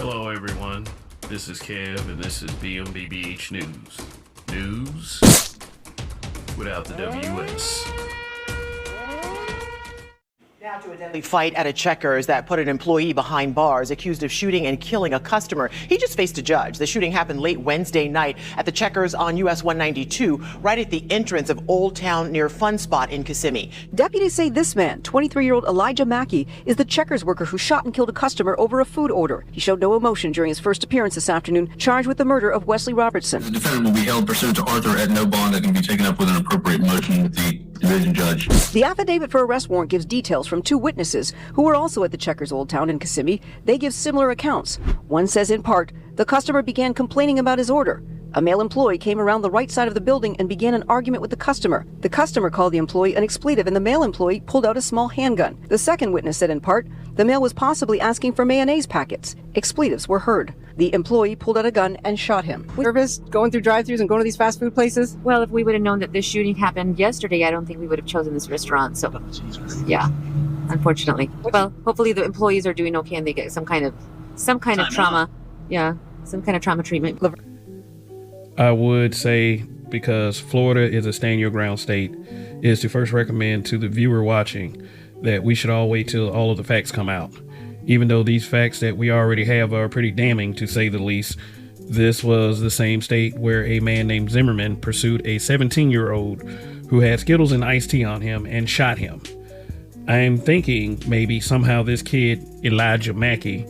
Hello everyone, this is Kev and this is BMBBH News. News without the WS. Now to a deadly fight at a Checkers that put an employee behind bars accused of shooting and killing a customer. He just faced a judge. The shooting happened late Wednesday night at the Checkers on US 192, right at the entrance of Old Town near Fun Spot in Kissimmee. Deputies say this man, 23-year-old Elijah Mackey, is the Checkers worker who shot and killed a customer over a food order. He showed no emotion during his first appearance this afternoon, charged with the murder of Wesley Robertson. The defendant will be held pursuant to Arthur at no bond that can be taken up with an appropriate motion with the division judge. The affidavit for arrest warrant gives details from two witnesses who were also at the Checkers Old Town in Kissimmee. They give similar accounts. One says in part, the customer began complaining about his order. A male employee came around the right side of the building and began an argument with the customer. The customer called the employee an expletive and the male employee pulled out a small handgun. The second witness said in part, the male was possibly asking for mayonnaise packets. Expletives were heard. The employee pulled out a gun and shot him. Nervous going through drive-thrus and going to these fast food places? Well, if we would have known that this shooting happened yesterday, I don't think we would have chosen this restaurant. So, yeah, unfortunately. Well, hopefully the employees are doing okay and they get some kind of trauma. Yeah, some kind of trauma treatment. I would say, because Florida is a stand your ground state, is to first recommend to the viewer watching that we should all wait till all of the facts come out. Even though these facts that we already have are pretty damning, to say the least. This was the same state where a man named Zimmerman pursued a 17-year-old who had Skittles and iced tea on him and shot him. I'm thinking maybe somehow this kid, Elijah Mackey,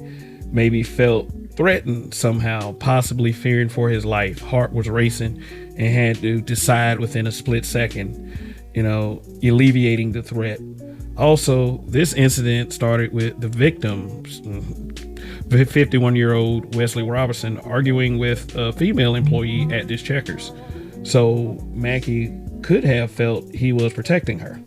maybe felt threatened somehow, possibly fearing for his life. Heart was racing and had to decide within a split second, alleviating the threat. Also, this incident started with the victim, 51-year-old Wesley Robertson, arguing with a female employee at this Checkers. So Mackey could have felt he was protecting her.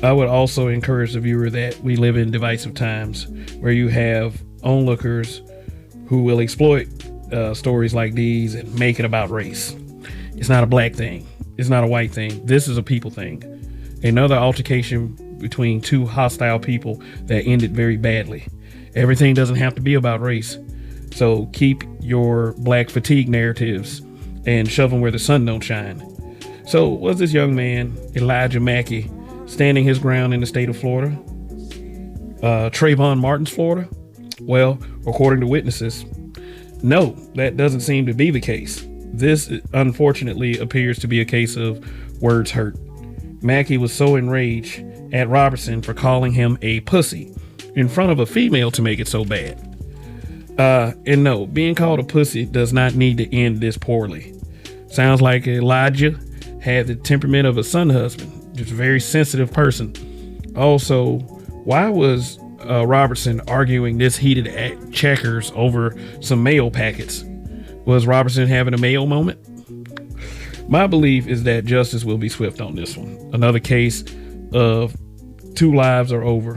I would also encourage the viewer that we live in divisive times where you have onlookers who will exploit stories like these and make it about race. It's not a black thing. It's not a white thing. This is a people thing. Another altercation between two hostile people that ended very badly. Everything doesn't have to be about race. So keep your black fatigue narratives and shove them where the sun don't shine. So was this young man, Elijah Mackey, standing his ground in the state of Florida? Trayvon Martin's Florida? Well, according to witnesses, no, that doesn't seem to be the case. This unfortunately appears to be a case of words hurt. Mackey was so enraged at Robertson for calling him a pussy in front of a female to make it so bad. And no, being called a pussy does not need to end this poorly. Sounds like Elijah had the temperament of a son husband, just a very sensitive person. Also, why was Robertson arguing this heated at Checkers over some mayo packets? Was Robertson having a mayo moment? My belief is that justice will be swift on this one. Another case of two lives are over,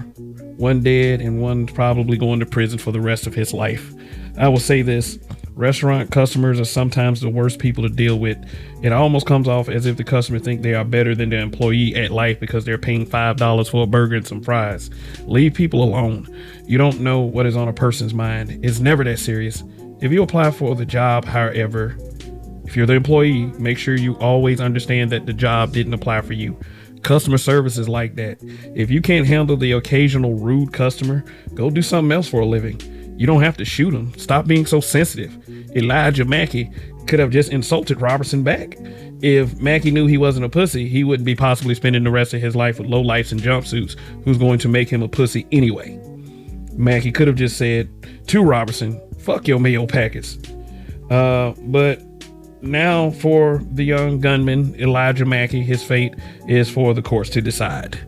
one dead and one probably going to prison for the rest of his life. I will say this, restaurant customers are sometimes the worst people to deal with. It almost comes off as if the customer think they are better than the employee at life because they're paying $5 for a burger and some fries. Leave people alone. You don't know what is on a person's mind. It's never that serious. If you apply for the job, however, if you're the employee, make sure you always understand that the job didn't apply for you. Customer service is like that. If you can't handle the occasional rude customer, go do something else for a living. You don't have to shoot him. Stop being so sensitive. Elijah Mackey could have just insulted Robertson back. If Mackey knew he wasn't a pussy, he wouldn't be possibly spending the rest of his life with lowlifes and jumpsuits who's going to make him a pussy anyway. Mackey could have just said to Robertson, fuck your mayo packets. But now for the young gunman, Elijah Mackey, his fate is for the courts to decide.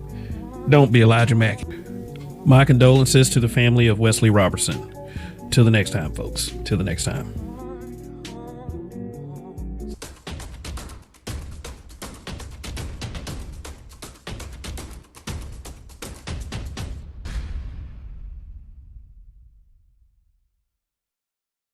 Don't be Elijah Mackey. My condolences to the family of Wesley Robertson. Till the next time, folks. Till the next time.